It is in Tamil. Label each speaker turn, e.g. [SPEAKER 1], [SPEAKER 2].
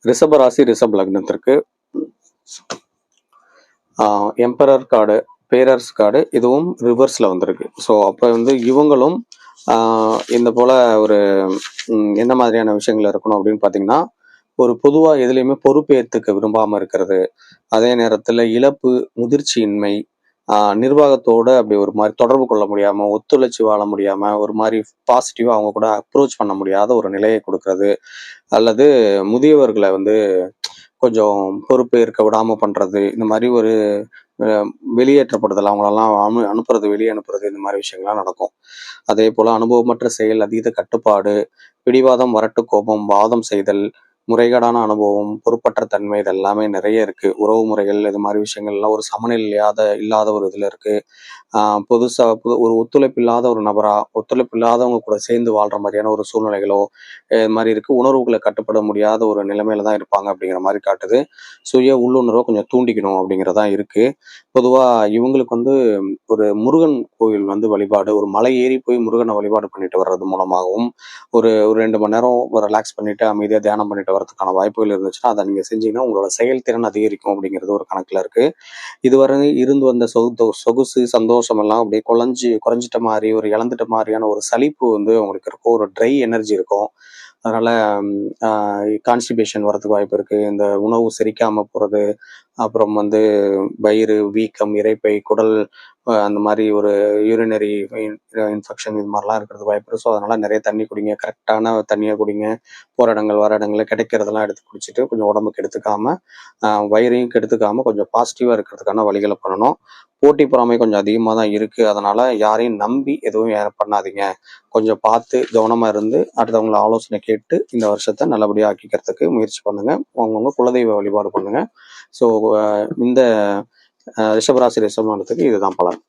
[SPEAKER 1] ரிஷப ராசி ரிஷப லக்னத்திற்கு எம்பரர் கார்டு, பேரர்ஸ் கார்டு இதுவும் ரிவர்ஸில் வந்திருக்கு. ஸோ அப்போ வந்து இவங்களும் இந்த போல் ஒரு என்ன மாதிரியான விஷயங்கள் இருக்கணும் அப்படின்னு பார்த்தீங்கன்னா, ஒரு பொதுவாக எதுலேயுமே பொறுப்பேற்றுக்க விரும்பாமல் இருக்கிறது, அதே நேரத்தில் இழப்பு, முதிர்ச்சியின்மை, நிர்வாகத்தோட அப்படி ஒரு மாதிரி தொடர்பு கொள்ள முடியாமல், ஒத்துழைச்சி வாழ முடியாமல், ஒரு மாதிரி பாசிட்டிவாக அவங்க கூட அப்ரோச் பண்ண முடியாத ஒரு நிலையை கொடுக்கறது, அல்லது முதியவர்களை வந்து கொஞ்சம் பொறுப்பு ஏற்க விடாமல் பண்ணுறது, இந்த மாதிரி ஒரு வெளியேற்றப்படுதல், அவங்களெல்லாம் அனுப்புறது, வெளியே அனுப்புறது, இந்த மாதிரி விஷயங்கள்லாம் நடக்கும். அதே போல் அனுபவமற்ற செயல், அதீத கட்டுப்பாடு, பிடிவாதம், வரட்டு கோபம், வாதம் செய்தல், முறைகேடான அனுபவம், பொறுப்பற்ற தன்மை, இது எல்லாமே நிறைய இருக்கு. உறவு முறைகள் இது மாதிரி விஷயங்கள்லாம் ஒரு இல்லாத ஒரு இதுல இருக்கு. ஒரு ஒத்துழைப்பு இல்லாத ஒரு நபரா, ஒத்துழைப்பு இல்லாதவங்க கூட சேர்ந்து வாழ்ற மாதிரியான ஒரு சூழ்நிலைகளோ இது மாதிரி இருக்கு. உணர்வுகளை கட்டுப்பட முடியாத ஒரு நிலைமையில தான் இருப்பாங்க அப்படிங்கிற மாதிரி காட்டுது. சுய உள்ளுணர்வை கொஞ்சம் தூண்டிக்கணும் அப்படிங்கிறதா இருக்கு. பொதுவா இவங்களுக்கு வந்து ஒரு முருகன் கோவில் வந்து வழிபாடு, ஒரு மலை ஏறி போய் முருகனை வழிபாடு பண்ணிட்டு வர்றது மூலமாகவும் ஒரு ஒரு 2 மணி நேரம் ரிலாக்ஸ் பண்ணிட்டு அமைதியாக தியானம் பண்ணிட்டு வரதுக்கான வாய்ப்புகள் இருந்துச்சுன்னா அதை நீங்கள் செஞ்சீங்கன்னா உங்களோட செயல்திறன் அதிகரிக்கும் அப்படிங்கிறது ஒரு கணக்கில் இருக்கு. இதுவரை இருந்து வந்த சொகுசு சந்தோஷம் எல்லாம் அப்படியே குறைஞ்சிட்ட மாதிரி, ஒரு இழந்துட்ட மாதிரியான ஒரு சலிப்பு வந்து உங்களுக்கு இருக்கும், ஒரு ட்ரை எனர்ஜி இருக்கும். அதனால கான்ஸ்டிபேஷன் வரதுக்கு வாய்ப்பு இருக்கு. இந்த உணவு செரிக்காம போறது, அப்புறம் வந்து வயிறு வீக்கம், இரைப்பை, குடல் அந்த மாதிரி ஒரு யூரினரி இன்ஃபெக்ஷன் இது மாதிரிலாம் இருக்கிறது வாய்ப்பு இருக்கு. ஸோ அதனால நிறைய தண்ணி குடிங்க, கரெக்டான தண்ணியை குடிங்க. போகிற இடங்கள் வர இடங்களில் கிடைக்கிறதெல்லாம் எடுத்து குடிச்சிட்டு கொஞ்சம் உடம்புக்கு எடுத்துக்காம, வயிறையும் கெடுத்துக்காம கொஞ்சம் பாசிட்டிவாக இருக்கிறதுக்கான வழிகளை பண்ணணும். போட்டி பொறாமை கொஞ்சம் அதிகமாக தான் இருக்குது. அதனால் யாரையும் நம்பி எதுவும் பண்ணாதீங்க. கொஞ்சம் பார்த்து கவனமாக இருந்து அடுத்தவங்கள ஆலோசனை கேட்டு இந்த வருஷத்தை நல்லபடியாக ஆக்கிக்கிறதுக்கு முயற்சி பண்ணுங்கள். அவங்கவுங்க குலதெய்வ வழிபாடு பண்ணுங்கள். ஸோ இந்த ரிஷபராசி ரிஷபத்துக்கு இதுதான் பலன்.